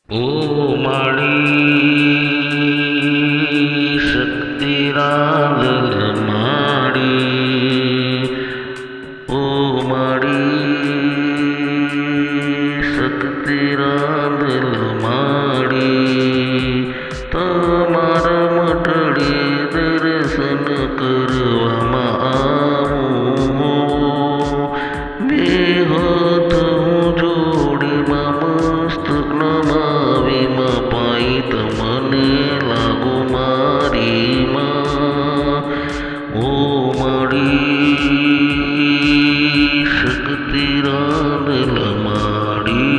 ओ माड़ी शक्ति रांदल माड़ी, ओ माड़ी शक्ति रांदल माड़ी, तमारा मटड़े दर्शन करवामां आवुं। बेहाथ हूँ जोड़ी मस्तक नमावी पाई तमने लागू मारी मां। ओ माड़ी शक्ति रांदल माड़ी,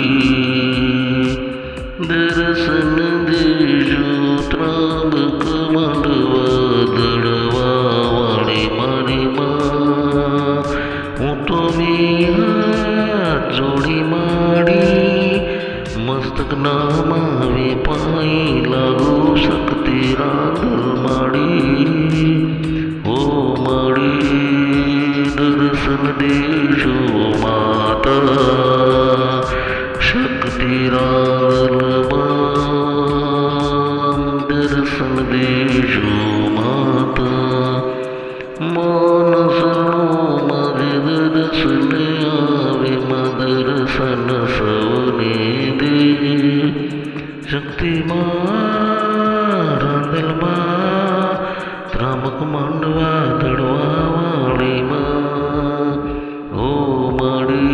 दर्शन देजो त्रांबक मांडवा दड़वा वाली मारी मां। हूँ तो हाथ जोड़ी माड़ी मस्तक नमावी पाई लागू शक्ति रांदल माड़ी। ओ माड़ी दर्शन देजो माता शक्ति रांदल दर्शन देजो माता। मानसनो मारे दर्शन आवे दर्शन सवने दे। शक्ति रांदल त्रामक मांडवा दड़वा वाली मां। ओ माड़ी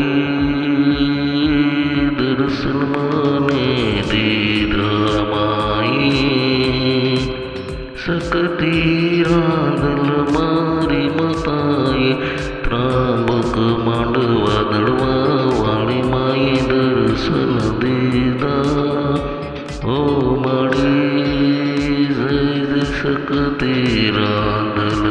दर्शन माने दीदा माई। शक्ति रांदल मारी मताई त्रांबक मांडवा दड़वा वाली माई दर्शन दीदा। ओ माड़ी जय शक्ति रांदल